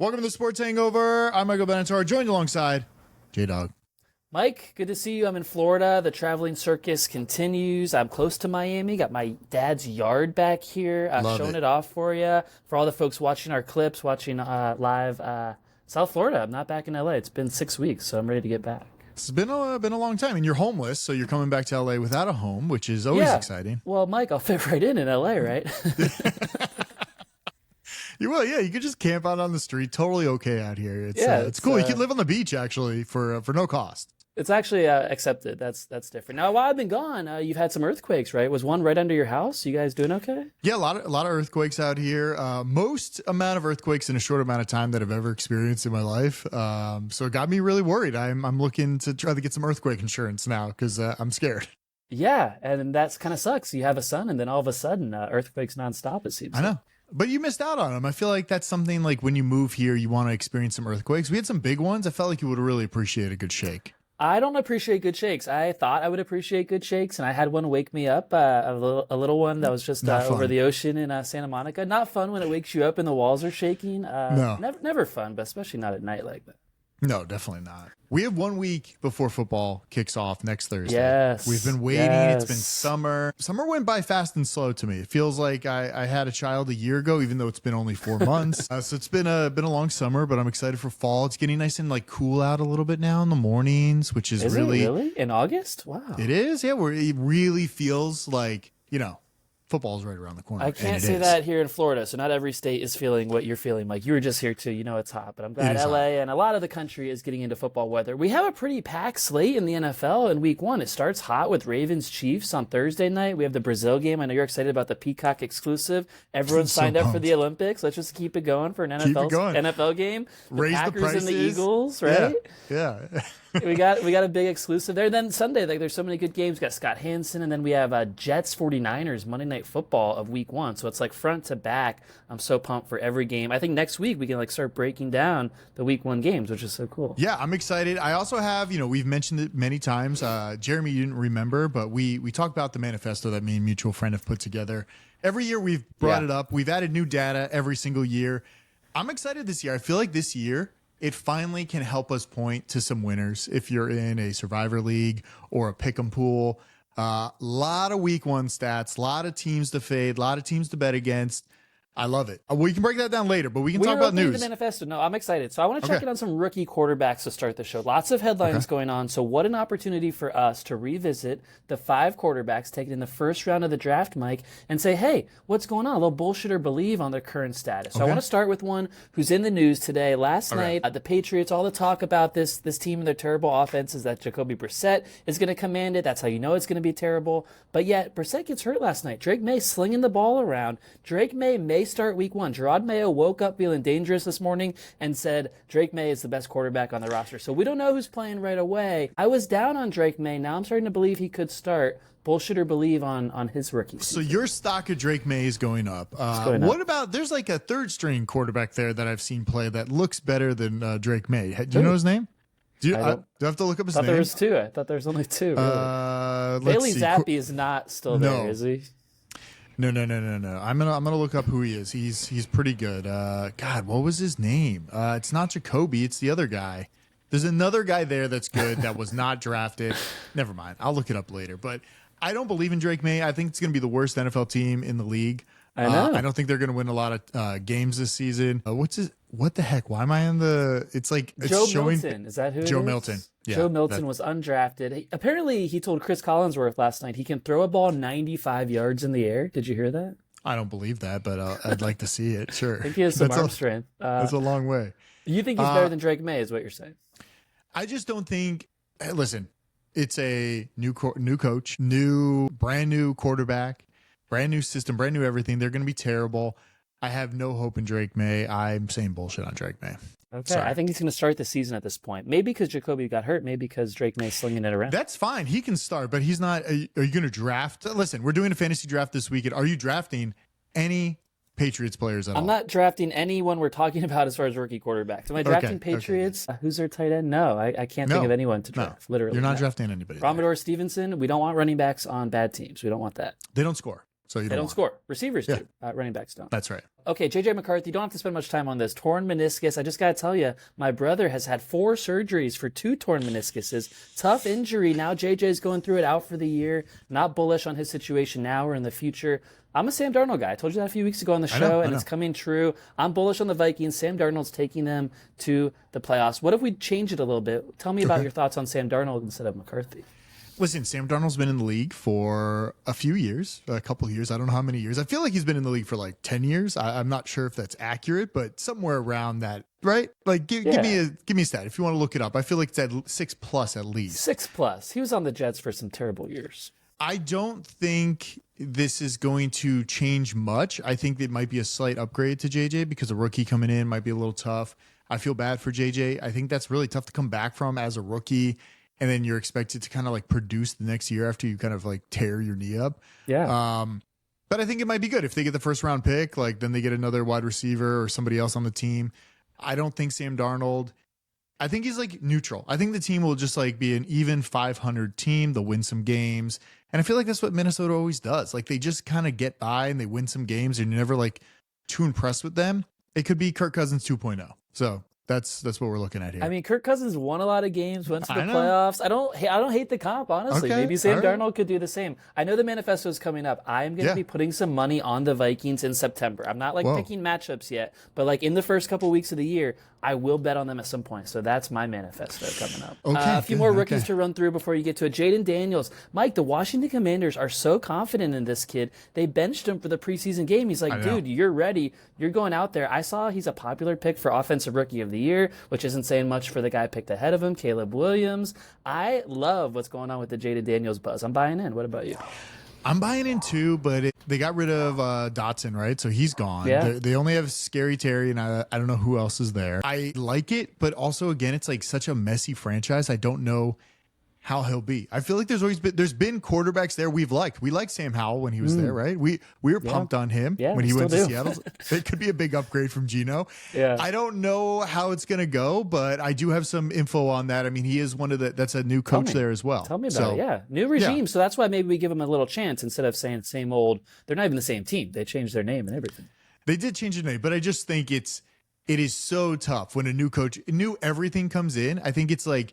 Welcome to the Sports Hangover. I'm Michael Benatar, joined alongside J-Dawg. Mike, good to see you. I'm in Florida. The traveling circus continues. I'm close to Miami. Got my dad's yard back here. Showing it off for you. For all the folks watching our clips, watching live South Florida. I'm not back in LA. It's been 6 weeks, so I'm ready to get back. It's been a long time, and you're homeless, so you're coming back to LA without a home, which is always exciting. Well, Mike, I'll fit right in LA, right? You will, yeah. You could just camp out on the street. Totally okay out here. It's cool. You can live on the beach actually for no cost. It's actually accepted. That's different. Now, while I've been gone, you've had some earthquakes, right? Was one right under your house? You guys doing okay? Yeah, a lot of earthquakes out here. Most amount of earthquakes in a short amount of time that I've ever experienced in my life. So it got me really worried. I'm looking to try to get some earthquake insurance now because I'm scared. Yeah, and that's kind of sucks. You have a son, and then all of a sudden, earthquakes nonstop. It seems. I know. But you missed out on them. I feel like that's something like when you move here, you want to experience some earthquakes. We had some big ones. I felt like you would really appreciate a good shake. I don't appreciate good shakes. I thought I would appreciate good shakes, and I had one wake me up, a little one that was just over the ocean in Santa Monica. Not fun when it wakes you up and the walls are shaking. No. Never fun, but especially not at night like that. No, definitely not. We have 1 week before football kicks off next Thursday. Yes. We've been waiting. Yes. It's been summer. Summer went by fast and slow to me. It feels like I had a child a year ago, even though it's been only 4 months. So it's been a long summer, but I'm excited for fall. It's getting nice and like cool out a little bit now in the mornings, which is really... It really? In August? Wow. It is, yeah. Where it really feels like, football's right around the corner. I can't say that here in Florida, so not every state is feeling what you're feeling. Like, you were just here too, it's hot, but I'm glad LA and a lot of the country is getting into football weather. We have a pretty packed slate in the NFL in week 1. It starts hot with Ravens Chiefs on Thursday night. We have the Brazil game. I know you're excited about the Peacock exclusive. Everyone's signed up for the Olympics. Let's just keep it going for an NFL game. The Packers and the Eagles, right? Yeah. we got a big exclusive there. Then Sunday, there's so many good games. We got Scott Hansen, and then we have Jets 49ers Monday Night Football of week 1. So it's like front to back. I'm so pumped for every game. I think next week we can start breaking down the week 1 games, which is so cool. Yeah, I'm excited. I also have, we've mentioned it many times. Jeremy, you didn't remember, but we talked about the manifesto that me and mutual friend have put together. Every year we've brought it up. We've added new data every single year. I'm excited this year. I feel like this year it finally can help us point to some winners if you're in a Survivor League or a pick'em pool. Lot of week 1 stats, a lot of teams to fade, a lot of teams to bet against. I love it. We can break that down later, but we can talk about news. The manifesto. No, I'm excited. So I want to check in on some rookie quarterbacks to start the show. Lots of headlines going on. So what an opportunity for us to revisit the 5 quarterbacks taken in the first round of the draft, Mike, and say, hey, what's going on? A little bullshit or believe on their current status. So I want to start with one who's in the news today. Last night, the Patriots, all the talk about this team and their terrible offenses that Jacoby Brissett is going to command it. That's how you know it's going to be terrible. But yet, Brissett gets hurt last night. Drake May slinging the ball around. Drake May start week 1. Gerard Mayo woke up feeling dangerous this morning and said Drake May is the best quarterback on the roster. So we don't know who's playing right away. I was down on Drake May. Now I'm starting to believe he could start. Bullshit or believe on his rookie season. So your stock of Drake May is going up. What about, there's like a 3rd string quarterback there that I've seen play that looks better than Drake May. Do you know his name? Do I have to look up his name? I thought there was 2. I thought there was only 2. Really. Bailey Zappi is not still there, is he? No. I'm gonna look up who he is. He's pretty good. God, what was his name? It's not Jacoby. It's the other guy. There's another guy there that's good that was not drafted. Never mind. I'll look it up later. But I don't believe in Drake May. I think it's gonna be the worst NFL team in the league. I know. I don't think they're gonna win a lot of games this season. What the heck? Why am I in the? It's like it's Joe showing. Milton. Is that who? Joe it is? Milton. Yeah, Joe Milton was undrafted. Apparently, he told Chris Collinsworth last night he can throw a ball 95 yards in the air. Did you hear that? I don't believe that, but I'd like to see it. Sure. I think he has some arm strength. That's a long way. You think he's better than Drake May, is what you're saying? I just don't think. Hey, listen, it's a new coach, brand new quarterback, brand new system, brand new everything. They're going to be terrible. I have no hope in Drake May. I'm saying bullshit on Drake May. Okay, sorry. I think he's going to start the season at this point. Maybe because Jacoby got hurt. Maybe because Drake May's slinging it around. That's fine. He can start, but he's not. Are you going to draft? Listen, we're doing a fantasy draft this weekend. Are you drafting any Patriots players at all? I'm not drafting anyone we're talking about as far as rookie quarterbacks. Am I drafting Patriots? Okay. Who's their tight end? No, I can't think of anyone to draft. Literally, you're not drafting anybody. Commodore Stevenson. We don't want running backs on bad teams. We don't want that. They don't score. So you they don't want score. Receivers do. Running backs don't. That's right. Okay, JJ McCarthy, don't have to spend much time on this. Torn meniscus. I just got to tell you, my brother has had 4 surgeries for 2 torn meniscuses. Tough injury. Now JJ's going through it, out for the year. Not bullish on his situation now or in the future. I'm a Sam Darnold guy. I told you that a few weeks ago on the show, and it's coming true. I'm bullish on the Vikings. Sam Darnold's taking them to the playoffs. What if we change it a little bit? Tell me about your thoughts on Sam Darnold instead of McCarthy. Listen, Sam Darnold's been in the league for a few years, a couple of years. I don't know how many years. I feel like he's been in the league for like 10 years. I'm not sure if that's accurate, but somewhere around that, right? Like, give me a stat if you want to look it up. I feel like it's at 6+ at least. 6+. He was on the Jets for some terrible years. I don't think this is going to change much. I think it might be a slight upgrade to JJ because a rookie coming in might be a little tough. I feel bad for JJ. I think that's really tough to come back from as a rookie. And then you're expected to kind of like produce the next year after you kind of like tear your knee up. Yeah. But I think it might be good if they get the first round pick, like then they get another wide receiver or somebody else on the team. I don't think Sam Darnold, I think he's like neutral. I think the team will just like be an even 500 team. They'll win some games. And I feel like that's what Minnesota always does. Like they just kind of get by and they win some games and you're never like too impressed with them. It could be Kirk Cousins 2.0. So that's what we're looking at here. I mean, Kirk Cousins won a lot of games, went to the playoffs. I don't hate the comp, honestly. Okay, Maybe Sam Darnold could do the same. I know the manifesto is coming up. I am going to be putting some money on the Vikings in September. I'm not like picking matchups yet, but like in the first couple weeks of the year, I will bet on them at some point. So that's my manifesto coming up. A few more rookies to run through before you get to it. Jaden Daniels. Mike, the Washington Commanders are so confident in this kid. They benched him for the preseason game. He's like, dude, you're ready. You're going out there. I saw he's a popular pick for Offensive Rookie of the Year, which isn't saying much for the guy picked ahead of him, Caleb Williams. I love what's going on with the Jaden Daniels buzz. I'm buying in. What about you? I'm buying in too, but they got rid of Dotson, right? So he's gone. Yeah. They only have Scary Terry, and I don't know who else is there. I like it, but also, again, it's like such a messy franchise. I don't know how he'll be. I feel like there's been quarterbacks there we've liked. We liked Sam Howell when he was there, right? We were pumped on him when he went to Seattle. It could be a big upgrade from Geno. Yeah. I don't know how it's going to go, but I do have some info on that. I mean, he is that's a new coach there as well. Tell me about it. Yeah. New regime. So that's why maybe we give him a little chance instead of saying same old. They're not even the same team. They changed their name and everything. They did change their name, but I just think it is so tough when a new coach, everything comes in. I think it's like,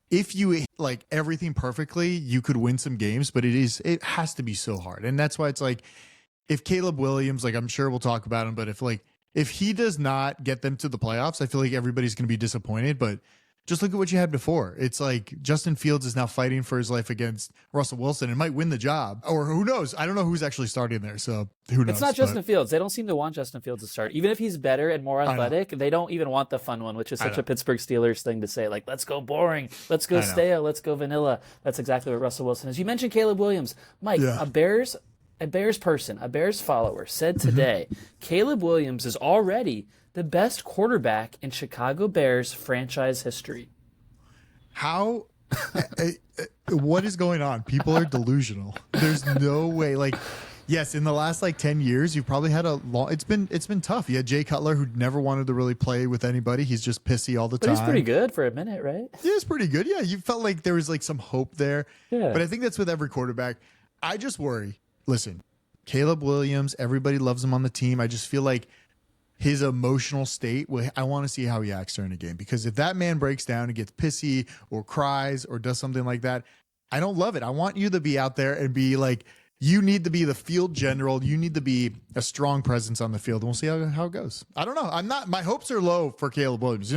if you like everything perfectly, you could win some games, but it has to be so hard. And that's why it's like, if Caleb Williams, like I'm sure we'll talk about him, but if he does not get them to the playoffs, I feel like everybody's going to be disappointed. But just look at what you had before. It's like Justin Fields is now fighting for his life against Russell Wilson and might win the job. Or who knows? I don't know who's actually starting there. So who knows? It's not Justin Fields. They don't seem to want Justin Fields to start. Even if he's better and more athletic, they don't even want the fun one, which is such a Pittsburgh Steelers thing to say. Like, let's go boring. Let's go stale. Let's go vanilla. That's exactly what Russell Wilson is. You mentioned Caleb Williams. Mike, a Bears person, a Bears follower said today, Caleb Williams is already the best quarterback in Chicago Bears franchise history. How? What is going on? People are delusional. There's no way. Like, yes, in the last like 10 years, you've probably had it's been tough. You had Jay Cutler, who never wanted to really play with anybody. He's just pissy all the time. But he's pretty good for a minute, right? Yeah, it's pretty good. Yeah, you felt like there was like some hope there. Yeah. But I think that's with every quarterback. I just worry. Listen, Caleb Williams, everybody loves him on the team. I just feel like his emotional state, I want to see how he acts during a game, because if that man breaks down and gets pissy or cries or does something like that, I don't love it. I want you to be out there and be like, you need to be the field general. You need to be a strong presence on the field. And we'll see how it goes. I don't know. My hopes are low for Caleb Williams.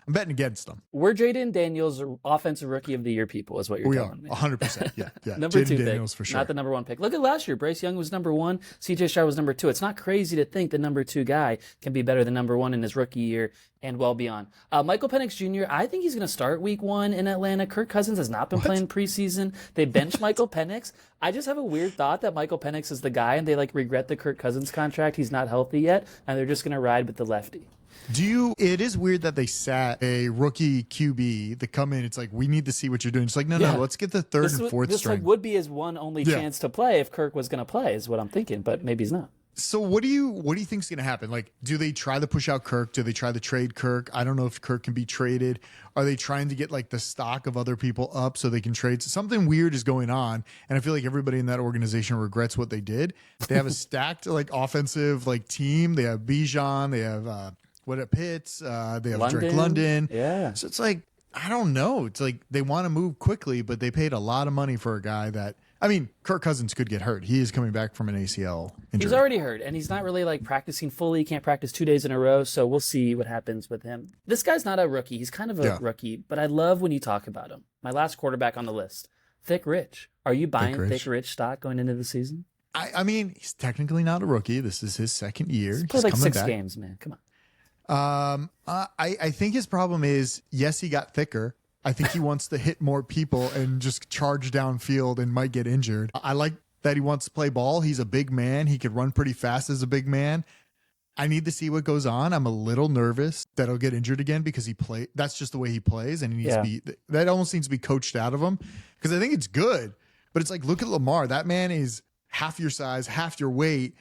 I'm betting against them. We're Jaden Daniels Offensive Rookie of the Year people, is what you're telling me. 100%. Yeah. Number Jaden 2 Daniels pick, for sure. not the number 1 pick. Look at last year. Bryce Young was number 1. CJ Stroud was number 2. It's not crazy to think the number 2 guy can be better than number 1 in his rookie year and well beyond. Michael Penix Jr., I think he's going to start week 1 in Atlanta. Kirk Cousins has not been playing preseason. They benched Michael Penix. I just have a weird thought that Michael Penix is the guy and they regret the Kirk Cousins contract. He's not healthy yet, and they're just going to ride with the lefty. It is weird that they sat a rookie QB that come in. It's like, we need to see what you're doing. It's like, no, let's get the third and fourth string. This would be his one only chance to play if Kirk was going to play, is what I'm thinking, but maybe he's not. So what do you think is going to happen? Like, do they try to push out Kirk? Do they try to trade Kirk? I don't know if Kirk can be traded. Are they trying to get like the stock of other people up so they can trade? So something weird is going on, and I feel like everybody in that organization regrets what they did. They have a stacked like offensive like team. They have Bijan. They have Pitts. They have Drake London. Yeah. So it's like, I don't know. It's like they want to move quickly, but they paid a lot of money for a guy that. I mean, Kirk Cousins could get hurt. He is coming back from an ACL injury. He's already hurt, and he's not really like practicing fully. He can't practice 2 days in a row, so we'll see what happens with him. This guy's not a rookie. He's kind of a rookie, but I love when you talk about him. My last quarterback on the list, Thick Rich. Are you buying Thick Rich stock going into the season? I mean, he's technically not a rookie. This is his second year. He's played like 6 games, man. Come on. I think his problem is, yes, he got thicker. I think he wants to hit more people and just charge downfield and might get injured. I like that he wants to play ball. He's a big man. He could run pretty fast as a big man. I need to see what goes on. I'm a little nervous that he'll get injured again because that's just the way he plays, and he needs to be. That almost needs to be coached out of him because I think it's good. But it's like, look at Lamar. That man is half your size, half your weight.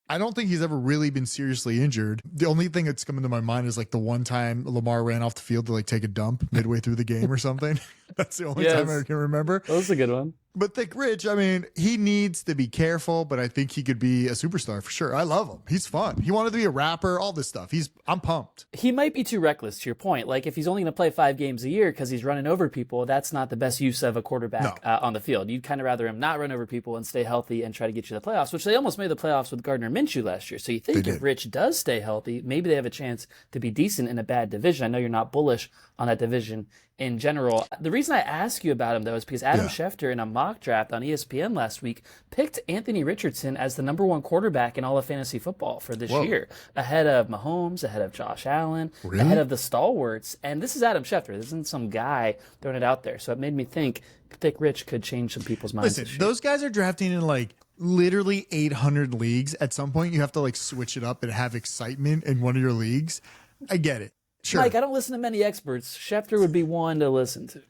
I don't think he's ever really been seriously injured. The only thing that's coming to my mind is like the one time Lamar ran off the field to like take a dump midway through the game or something. That's the only time I can remember. That was a good one. But Thick Rich, I mean, he needs to be careful, but I think he could be a superstar for sure. I love him. He's fun. He wanted to be a rapper, all this stuff. I'm pumped. He might be too reckless, to your point. Like, if he's only going to play 5 games a year because he's running over people, that's not the best use of a quarterback on the field. You'd kind of rather him not run over people and stay healthy and try to get you to the playoffs, which they almost made the playoffs with Gardner Minshew last year. So you think if Rich does stay healthy, maybe they have a chance to be decent in a bad division. I know you're not bullish on that division in general. The reason I ask you about him, though, is because Adam Schefter, in a mock draft on ESPN last week, picked Anthony Richardson as the number 1 quarterback in all of fantasy football for this year, ahead of Mahomes, ahead of Josh Allen, ahead of the stalwarts. And this is Adam Schefter. This isn't some guy throwing it out there. So it made me think Thick Rich could change some people's minds. Listen, those guys are drafting in like literally 800 leagues. At some point, you have to like switch it up and have excitement in one of your leagues. I get it. Sure. Mike, I don't listen to many experts. Schefter would be one to listen to.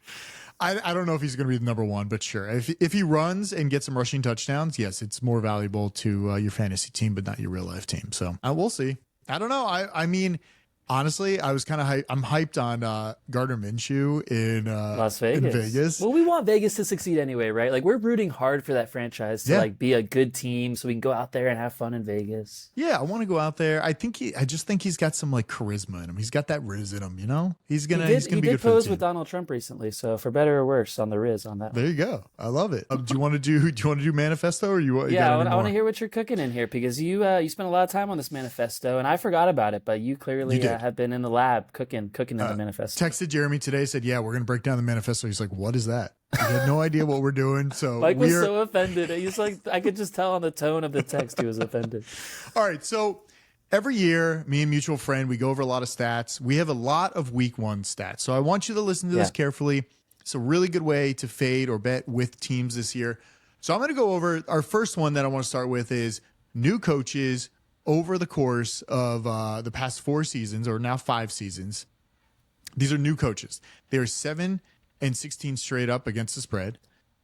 I don't know if he's going to be the number 1, but sure. If he runs and gets some rushing touchdowns, yes, it's more valuable to your fantasy team, but not your real life team. So we'll see. I don't know. I mean, honestly, I was kind of I'm hyped on Gardner Minshew in Las Vegas. In Vegas. Well, we want Vegas to succeed anyway, right? Like, we're rooting hard for that franchise to like be a good team so we can go out there and have fun in Vegas. Yeah, I want to go out there. I just think he's got some like charisma in him. He's got that Riz in him, you know? He's gonna be good for the team. He did pose with Donald Trump recently, so for better or worse on the Riz on that. There you go. I love it. Do you want to do manifesto or you? Yeah, I want to hear what you're cooking in here because you spent a lot of time on this manifesto and I forgot about it, but you clearly have been in the lab cooking in the manifesto. Texted Jeremy today, said, yeah, we're going to break down the manifesto. He's like, what is that? He had no idea what we're doing. So Mike was so offended. He's like, I could just tell on the tone of the text he was offended. All right. So every year, me and mutual friend, we go over a lot of stats. We have a lot of week 1 stats. So I want you to listen to this carefully. It's a really good way to fade or bet with teams this year. So I'm going to go over our first one that I want to start with is new coaches over the course of the past 4 seasons, or now 5 seasons. These are new coaches. They are 7-16 straight up against the spread,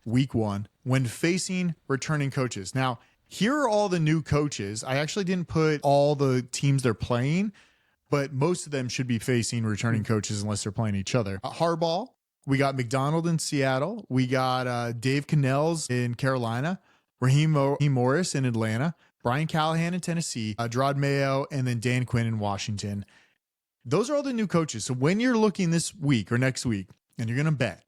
week 1, when facing returning coaches. Now, here are all the new coaches. I actually didn't put all the teams they're playing, but most of them should be facing returning coaches unless they're playing each other. Harbaugh, we got McDonald in Seattle. We got Dave Cannells in Carolina, Raheem Morris in Atlanta, Brian Callahan in Tennessee, Gerard Mayo, and then Dan Quinn in Washington. Those are all the new coaches. So when you're looking this week or next week and you're going to bet,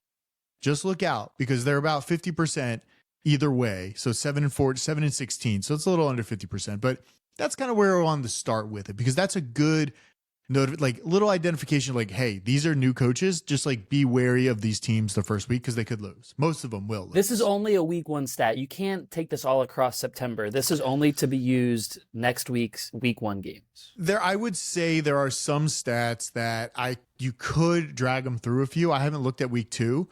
just look out because they're about 50% either way. So 7-16. So it's a little under 50%, but that's kind of where I wanted to start with it because that's a good like little identification, like, hey, these are new coaches. Just like be wary of these teams the first week because they could lose. Most of them will lose. This is only a week 1 stat. You can't take this all across September. This is only to be used next week's week 1 games. I would say there are some stats that you could drag them through a few. I haven't looked at week 2,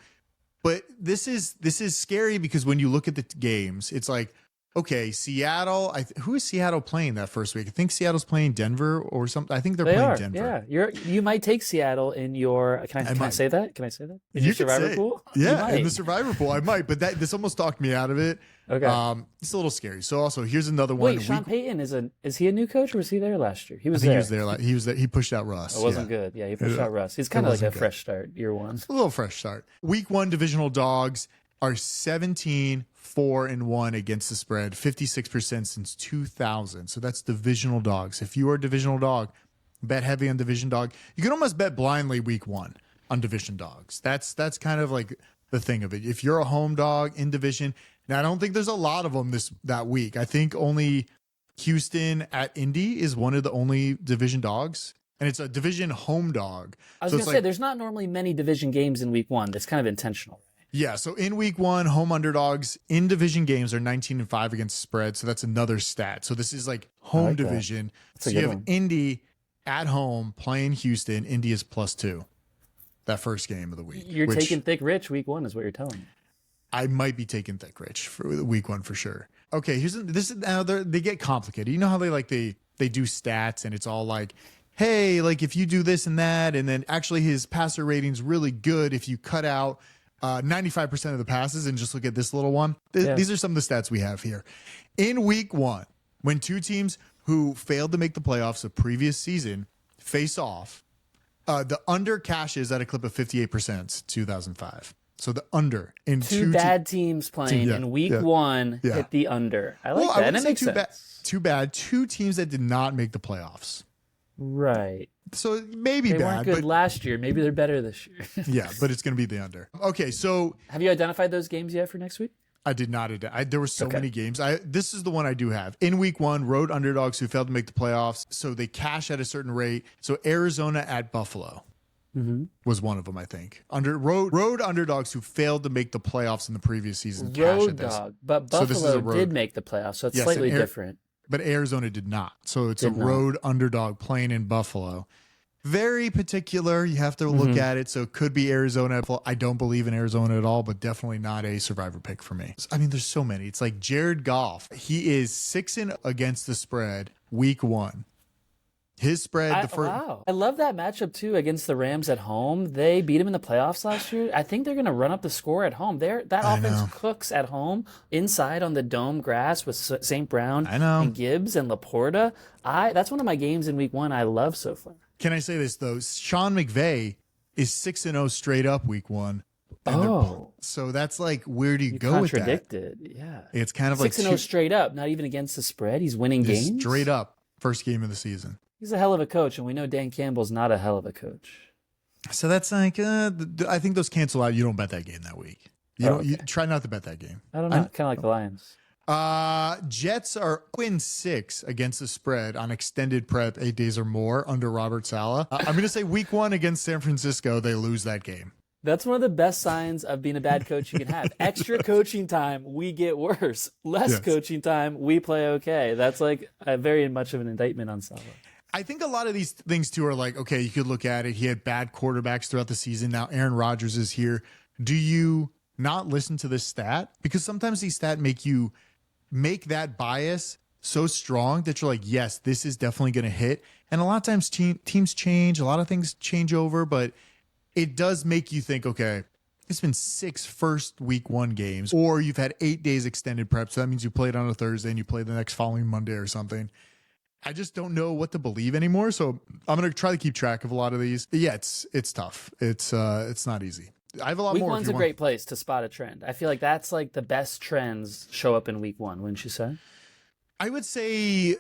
but this is scary because when you look at the games, it's like, okay, Seattle. Who is Seattle playing that first week? I think Seattle's playing Denver or something. I think they're playing Denver. Yeah, you might take Seattle in your. Can I say that? Can I say that? In your survivor pool? Yeah, in the survivor pool, I might. But this almost talked me out of it. Okay. It's a little scary. So also here's another one. Wait, Sean Payton is he a new coach or was he there last year? He was there. He was there. He was there. He pushed out Russ. It wasn't good. Yeah, he pushed out Russ. He's kind of like a fresh start, year one. A little fresh start. Week 1 divisional dogs are 17-4-1 against the spread, 56% since 2000. So that's divisional dogs. If you are a divisional dog, bet heavy on division dog. You can almost bet blindly week 1 on division dogs. That's kind of like the thing of it. If you're a home dog in division, now I don't think there's a lot of them that week. I think only Houston at Indy is one of the only division dogs, and it's a division home dog. I was going to say, there's not normally many division games in week 1. That's kind of intentional. Yeah, so in week 1, home underdogs in division games are 19-5 against spread. So that's another stat. So this is like home division. So you have Indy at home playing Houston. Indy is +2. That first game of the week. You're taking thick rich week 1 is what you're telling me. I might be taking thick rich for week 1 for sure. Okay, this is now they get complicated. You know how they do stats and it's all like, hey, like if you do this and that, and then actually his passer rating's really good if you cut out 95% of the passes and just look at this little one. These are some of the stats we have here. In week 1, when two teams who failed to make the playoffs the previous season face off, the under cashes at a clip of 58% since 2005. So the under in two bad teams playing in week 1 hit the under. I like that. And it makes sense. Too bad. Two teams that did not make the playoffs. Right. So maybe they weren't good last year. Maybe they're better this year. Yeah, but it's going to be the under. Okay, so have you identified those games yet for next week? I did not. There were so many games. This is the one I do have. In week 1, road underdogs who failed to make the playoffs, so they cash at a certain rate. So Arizona at Buffalo was one of them, I think. Road underdogs who failed to make the playoffs in the previous season. Road dog, but Buffalo did make the playoffs, so it's slightly different. But Arizona did not. So it's a road underdog playing in Buffalo. Very particular. You have to look at it. So it could be Arizona. I don't believe in Arizona at all, but definitely not a survivor pick for me. I mean, there's so many. It's like Jared Goff. He is 6-0 against the spread week 1. His spread. Wow. I love that matchup too against the Rams at home. They beat him in the playoffs last year. I think they're going to run up the score at home. That offense cooks at home inside on the dome grass with St. Brown and Gibbs and Laporta. That's one of my games in week 1 I love so far. Can I say this though? Sean McVay is 6-0 straight up week 1. So that's like, where do you go with that? Contradicted. Yeah. It's kind of like 6-0 straight up, not even against the spread. He's winning games. Straight up, first game of the season. He's a hell of a coach, and we know Dan Campbell's not a hell of a coach. So that's like, I think those cancel out. You don't bet that game that week. You try not to bet that game. I don't know. Kind of like the Lions. Jets are 0-6 against the spread on extended prep 8 days or more under Robert Saleh. I'm going to say week 1 against San Francisco, they lose that game. That's one of the best signs of being a bad coach you can have. Extra coaching time, we get worse. Less coaching time, we play okay. That's like very much of an indictment on Saleh. I think a lot of these things too are like, okay, you could look at it. He had bad quarterbacks throughout the season. Now Aaron Rodgers is here. Do you not listen to this stat? Because sometimes these stats make that bias so strong that you're like, yes, this is definitely going to hit. And a lot of times teams change. A lot of things change over, but it does make you think, okay, it's been 6 first week 1 games, or you've had 8 days extended prep. So that means you played on a Thursday and you play the next following Monday or something. I just don't know what to believe anymore. So I'm going to try to keep track of a lot of these. Yeah, it's tough. It's not easy. I have a lot week more. Week 1's a great place to spot a trend. I feel like that's like the best trends show up in week 1, wouldn't you say? I would say,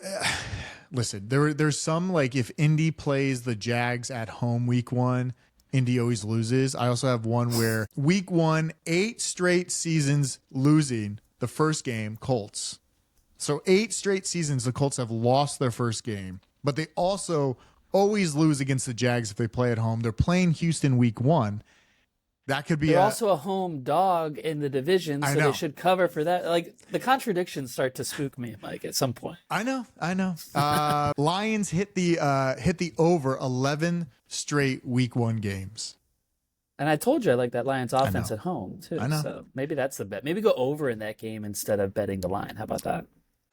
listen, there's some, like if Indy plays the Jags at home week 1, Indy always loses. I also have one where week 1, 8 straight seasons losing the first game, Colts. So 8 straight seasons, the Colts have lost their first game, but they also always lose against the Jags if they play at home. They're playing Houston week 1. That could be They're also a home dog in the division, so they should cover for that. Like, the contradictions start to spook me, Mike, at some point. I know. Lions hit the over 11 straight week 1 games. And I told you I like that Lions offense at home, too. I know. So maybe that's the bet. Maybe go over in that game instead of betting the line. How about that?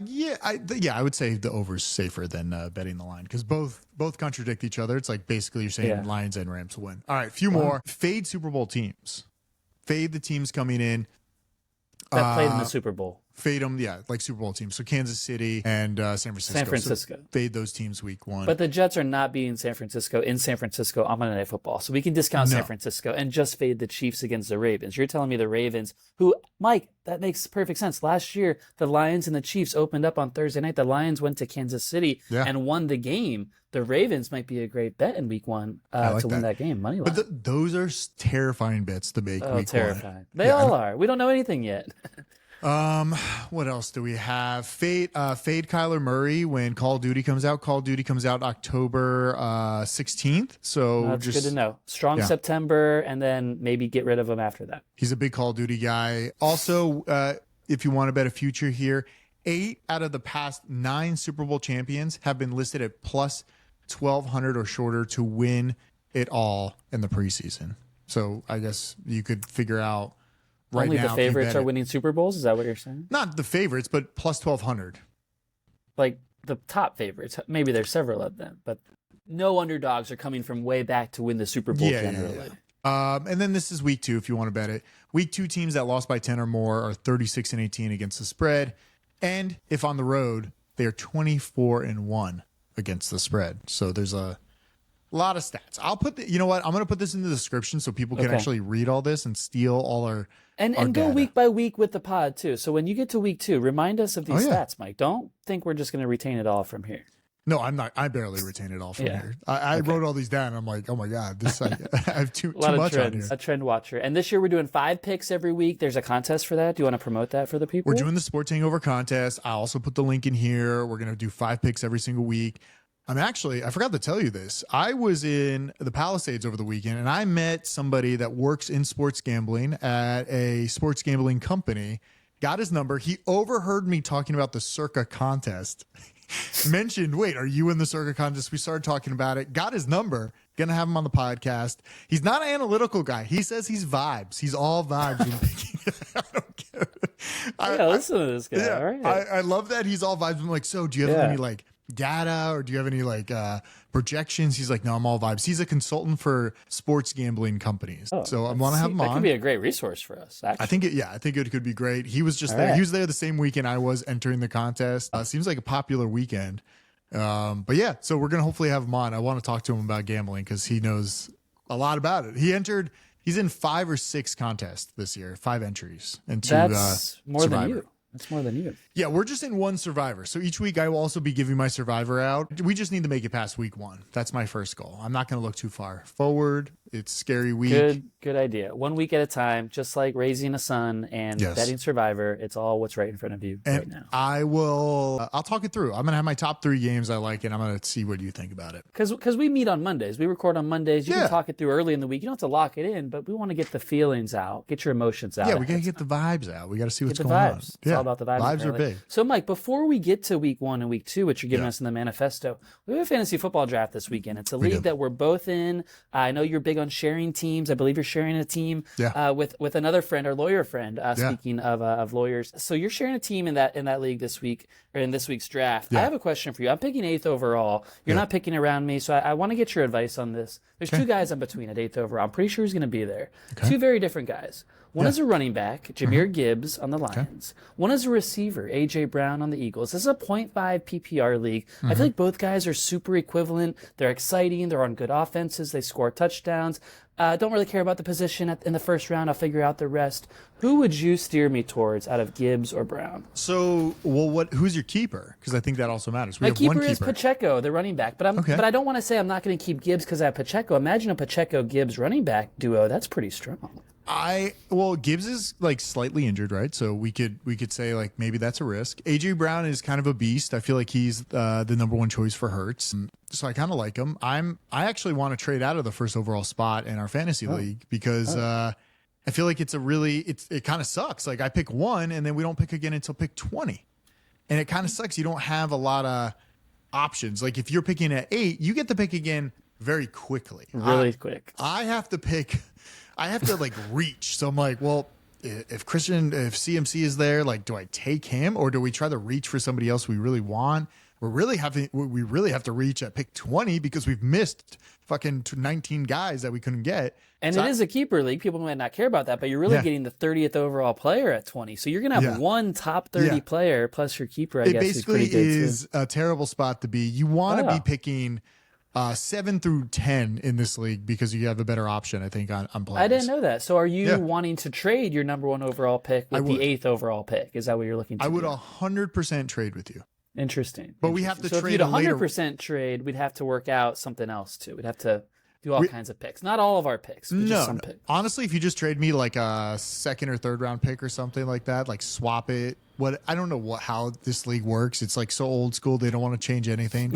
Yeah, I would say the over is safer than betting the line because both contradict each other. It's like basically you're saying Lions and Rams will win. All right, few more. Fade Super Bowl teams. Fade the teams coming in that played in the Super Bowl. Fade them, yeah, like Super Bowl teams. So Kansas City and San Francisco. San Francisco. So fade those teams week 1. But the Jets are not beating San Francisco in San Francisco on Monday Night Football. So we can discount San Francisco and just fade the Chiefs against the Ravens. You're telling me the Ravens, who, Mike, that makes perfect sense. Last year, the Lions and the Chiefs opened up on Thursday night. The Lions went to Kansas City and won the game. The Ravens might be a great bet in week 1 to win that game. Money line. But those are terrifying bets to make week terrifying. 1. They all are. We don't know anything yet. What else do we have? Fade Kyler Murray when Call of Duty comes out. Call of Duty comes out October 16th. So that's good to know. Strong September, and then maybe get rid of him after that. He's a big Call of Duty guy. Also, if you want to bet a future here, 8 out of the past 9 Super Bowl champions have been listed at plus 1,200 or shorter to win it all in the preseason. So I guess you could figure out. Right Only now, the favorites are winning Super Bowls? Is that what you're saying? Not the favorites, but plus 1,200. Like the top favorites. Maybe there's several of them, but no underdogs are coming from way back to win the Super Bowl generally. And then this is week 2 if you want to bet it. Week 2 teams that lost by 10 or more are 36-18 against the spread. And if on the road, they are 24-1 against the spread. So there's a lot of stats. I'll put you know what? I'm going to put this in the description so people can actually read all this and steal all our And go week by week with the pod too. So when you get to week 2, remind us of these stats, Mike. Don't think we're just going to retain it all from here. No, I'm not. I barely retain it all from here. I wrote all these down. And I'm like, oh my God, this I have too much on here. A trend watcher. And this year we're doing 5 picks every week. There's a contest for that. Do you want to promote that for the people? We're doing the Sports Hangover contest. I also put the link in here. We're going to do 5 picks every single week. I forgot to tell you this. I was in the Palisades over the weekend and I met somebody that works in sports gambling at a sports gambling company, got his number. He overheard me talking about the Circa contest, mentioned, wait, are you in the Circa contest? We started talking about it, got his number, going to have him on the podcast. He's not an analytical guy. He says he's vibes. He's all vibes. I don't get it. Listen to this guy. Yeah, all right. I love that he's all vibes. I'm like, so do you have any like data or do you have any like projections? He's like, no, I'm all vibes. He's a consultant for sports gambling companies. So I want to have him on. That could be a great resource for us, actually. I think it could be great. He was just there. Right. He was there the same weekend I was entering the contest. Seems like a popular weekend. But yeah, so we're going to hopefully have him on. I want to talk to him about gambling because he knows a lot about it. He's in 5 or 6 contests this year, 5 entries. That's more than you. That's more than you. Yeah, we're just in one Survivor. So each week I will also be giving my Survivor out. We just need to make it past week 1. That's my first goal. I'm not going to look too far forward. It's scary week. Good idea. 1 week at a time, just like raising a son and betting Survivor. It's all what's right in front of you right now. I'll talk it through. I'm going to have my top 3 games I like, and I'm going to see what you think about it. Because we meet on Mondays. We record on Mondays. You can talk it through early in the week. You don't have to lock it in, but we want to get the feelings out, get your emotions out. Yeah, we got to get the vibes out. We got to see what's going on. It's all about the vibes. Vibes are big. So, Mike, before we get to week 1 and week 2, which you're giving us in the manifesto, we have a fantasy football draft this weekend. It's a league that we're both in. I know you're big on sharing teams. I believe you're sharing a team with another friend, our lawyer friend. Speaking of lawyers, so you're sharing a team in that league this week or in this week's draft. I have a question for you. I'm picking 8th overall. You're not picking around me, so I want to get your advice on this. There's 2 guys I'm between at 8th overall. I'm pretty sure he's going to be there. 2 very different guys. One is a running back, Jahmyr Gibbs on the Lions. One is a receiver, A.J. Brown on the Eagles. This is a 0.5 PPR league. I feel like both guys are super equivalent. They're exciting. They're on good offenses. They score touchdowns. Don't really care about the position in the first round. I'll figure out the rest. Who would you steer me towards out of Gibbs or Brown? So, who's your keeper? Because I think that also matters. My keeper is Pacheco, the running back. But I don't want to say I'm not going to keep Gibbs because I have Pacheco. Imagine a Pacheco-Gibbs running back duo. That's pretty strong. Gibbs is like slightly injured, right? So we could say like maybe that's a risk. AJ Brown is kind of a beast. I feel like he's the number 1 choice for Hurts. So I kind of like him. I actually want to trade out of the first overall spot in our fantasy league because I feel like it kind of sucks. Like I pick 1 and then we don't pick again until pick 20. And it kind of sucks. You don't have a lot of options. Like if you're picking at 8, you get to pick again very quickly. Really quick. I have to like reach. So I'm like, well, if CMC is there, like, do I take him or do we try to reach for somebody else we really want? We really have to reach at pick 20 because we've missed fucking 19 guys that we couldn't get. And So it is a keeper league. People might not care about that, but you're really getting the 30th overall player at 20. So you're going to have one top 30 player plus your keeper, I guess, who's pretty good. It basically is a terrible spot to be. You want to be picking 7 through 10 in this league because you have a better option, I think, on players. I didn't know that. So are you wanting to trade your number 1 overall pick with the 8th overall pick? Is that what you're looking to do? I would 100% trade with you. Interesting. But we have to trade if you'd 100% trade, we'd have to work out something else too. We'd have to do all kinds of picks. Not all of our picks, but just some picks. Honestly, if you just trade me like a 2nd or 3rd round pick or something like that, like swap it. I don't know how this league works. It's like so old school. They don't want to change anything.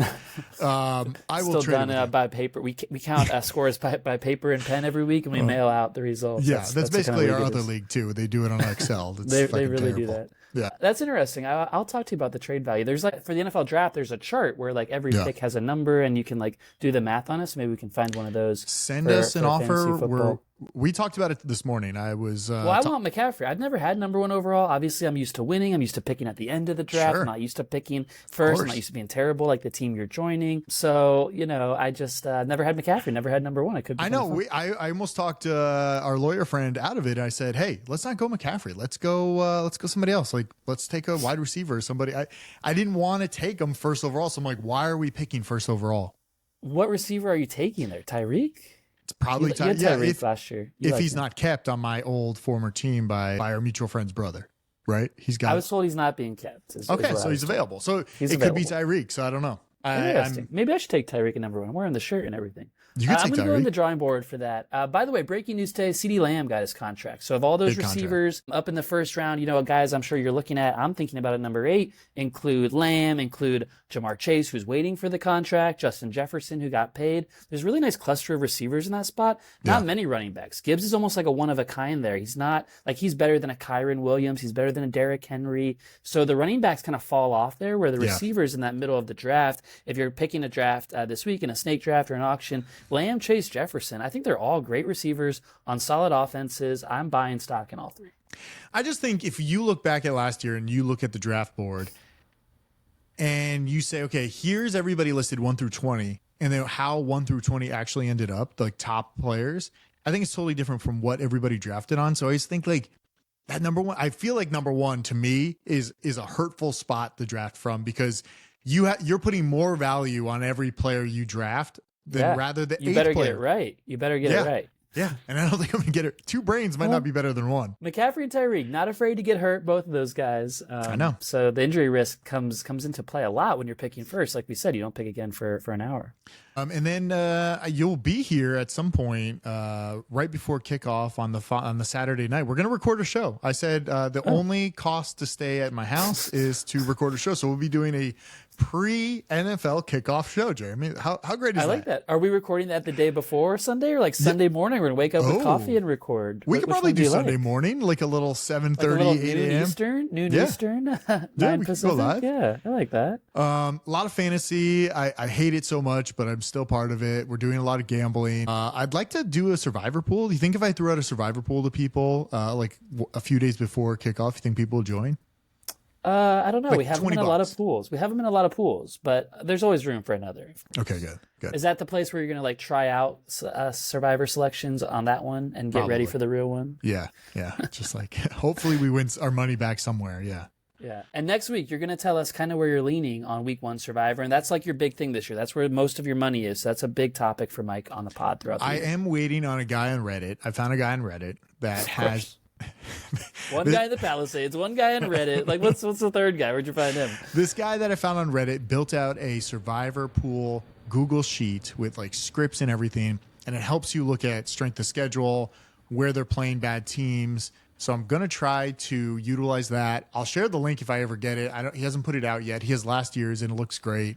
I will Still trade done by paper. We count scores by paper and pen every week, and we mail out the results. Yeah, that's basically our other league too. They do it on Excel. They really do that. Yeah, that's interesting. I'll talk to you about the trade value. There's like for the NFL draft, there's a chart where like every pick has a number, and you can like do the math on it. So maybe we can find one of those. Send us an offer. We talked about it this morning. I was I want McCaffrey. I've never had number 1 overall. Obviously, I'm used to winning. I'm used to picking at the end of the draft. Sure. I'm not used to picking first. I'm not used to being terrible like the team you're joining. So I just never had McCaffrey. Never had number 1. I know. I almost talked our lawyer friend out of it. I said, hey, let's not go McCaffrey. Let's go somebody else. Like, let's take a wide receiver or somebody. I didn't want to take him first overall. So I'm like, why are we picking first overall? What receiver are you taking there? Tyreek? It's probably Tyreek last year. If he's not kept on my old former team by our mutual friend's brother, right? I was told he's not being kept. Okay, so he's available. So it could be Tyreek. So I don't know. Maybe I should take Tyreek at number 1. I'm wearing the shirt and everything. You can I'm going to go in the drawing board for that. By the way, breaking news today, CeeDee Lamb got his contract. So of all those receivers up in the first round, guys I'm sure you're looking at, I'm thinking about at number 8, include Lamb, include Jamar Chase, who's waiting for the contract, Justin Jefferson, who got paid. There's a really nice cluster of receivers in that spot. Not many running backs. Gibbs is almost like a one of a kind there. He's not like he's better than a Kyron Williams. He's better than a Derrick Henry. So the running backs kind of fall off there where the receivers in that middle of the draft, if you're picking a draft this week in a snake draft or an auction, Lamb, Chase, Jefferson, I think they're all great receivers on solid offenses. I'm buying stock in all 3. I just think if you look back at last year and you look at the draft board and you say, okay, here's everybody listed 1 through 20, and then how 1 through 20 actually ended up, like top players, I think it's totally different from what everybody drafted on. So I always think like that number 1, I feel like number 1 to me is a hurtful spot to draft from because you're putting more value on every player you draft than rather the 8th player. You better get it right. You better get it right. Yeah, and I don't think I'm going to get it. 2 brains might not be better than 1. McCaffrey and Tyreek, not afraid to get hurt, both of those guys. I know. So the injury risk comes into play a lot when you're picking first. Like we said, you don't pick again for an hour. And then you'll be here at some point right before kickoff on the Saturday night. We're going to record a show. I said the only cost to stay at my house is to record a show. So we'll be doing a pre-NFL kickoff show, Jeremy. How great is that? I like that. Are we recording that the day before Sunday or like Sunday morning? We're going to wake up with coffee and record. We could probably do Sunday morning, like a little 7:30, 8 a.m. Noon Eastern, 9 Pacific. Go live. Yeah, I like that. A lot of fantasy. I hate it so much, but I'm still part of it. We're doing a lot of gambling. I'd like to do a survivor pool. Do you think if I threw out a survivor pool to people like a few days before kickoff, you think people will join? I don't know. Like we have them in a lot of pools. But there's always room for another. Okay, good. Is that the place where you're going to like try out survivor selections on that one and get ready for the real one? Yeah. Just like hopefully we win our money back somewhere. Yeah. Yeah. And next week, you're going to tell us kind of where you're leaning on week 1 Survivor. And that's like your big thing this year. That's where most of your money is. So that's a big topic for Mike on the pod throughout the year. I am waiting on a guy on Reddit. I found a guy on Reddit that has... One guy in the Palisades, one guy on Reddit. Like, what's the 3rd guy? Where'd you find him? This guy that I found on Reddit built out a survivor pool Google sheet with like scripts and everything, and it helps you look at strength of schedule, where they're playing bad teams. So I'm gonna try to utilize that. I'll share the link if I ever get it. He hasn't put it out yet. He has last year's, and it looks great.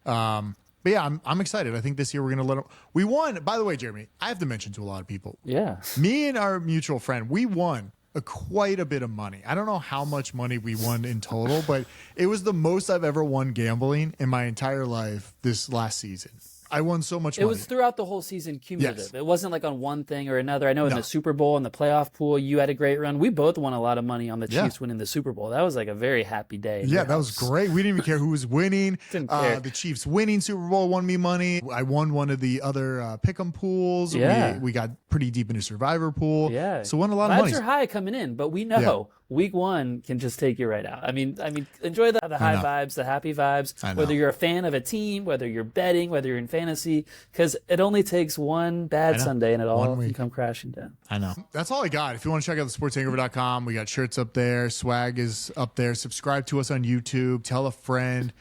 But yeah, I'm excited. I think this year we're going to let him. We won. By the way, Jeremy, I have to mention to a lot of people. Yeah. Me and our mutual friend, we won quite a bit of money. I don't know how much money we won in total, but it was the most I've ever won gambling in my entire life this last season. I won so much It money. was throughout the whole season cumulative. Yes. It wasn't like on one thing or another. I know in No. the Super Bowl and the playoff pool, you had a great run. We both won a lot of money on the Yeah. Chiefs winning the Super Bowl. That was like a very happy day. in Yeah, your that was house. great. We didn't even care who was winning. Didn't care. The Chiefs winning Super Bowl won me money. I won one of the other pick'em pools. Yeah. We got pretty deep into Survivor pool. Yeah. So won a lot of Vibes money. are high coming in, but we know week one can just take you right out. I mean, enjoy the high know. vibes, the happy vibes, I know. whether you're a fan of a team, whether you're betting, whether you're in fantasy, because it only takes one bad Sunday and it all can come crashing down. I know. That's all I got. If you want to check out the sportshangover.com, we got shirts up there. Swag is up there. Subscribe to us on YouTube. Tell a friend.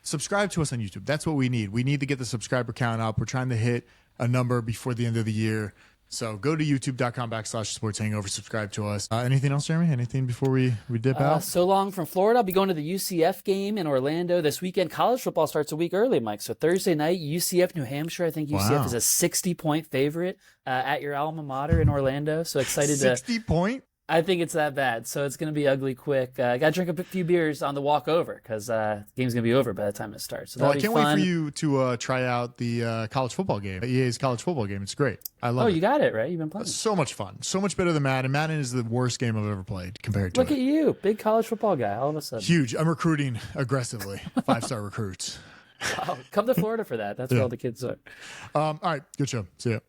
Subscribe to us on YouTube. That's what we need. We need to get the subscriber count up. We're trying to hit a number before the end of the year. So go to youtube.com/sportshangover. Subscribe to us. Anything else, Jeremy? Anything before we dip out? So long from Florida. I'll be going to the UCF game in Orlando this weekend. College football starts a week early, Mike. So Thursday night, UCF, New Hampshire. I think UCF Wow. is a 60-point favorite at your alma mater in Orlando. So excited 60 point? I think it's that bad. So it's going to be ugly quick. Got to drink a few beers on the walk over because the game's going to be over by the time it starts. So Well, I that'll be can't fun. wait for you to try out the college football game. EA's college football game. It's great. I love Oh, it. you got it, right? You've been playing. So much fun. So much better than Madden. Madden is the worst game I've ever played compared to Look it. at you, big college football guy, all of a sudden. Huge. I'm recruiting aggressively. 5-star recruits. Wow. Come to Florida for that. That's where all the kids are. All right. Good show. See ya.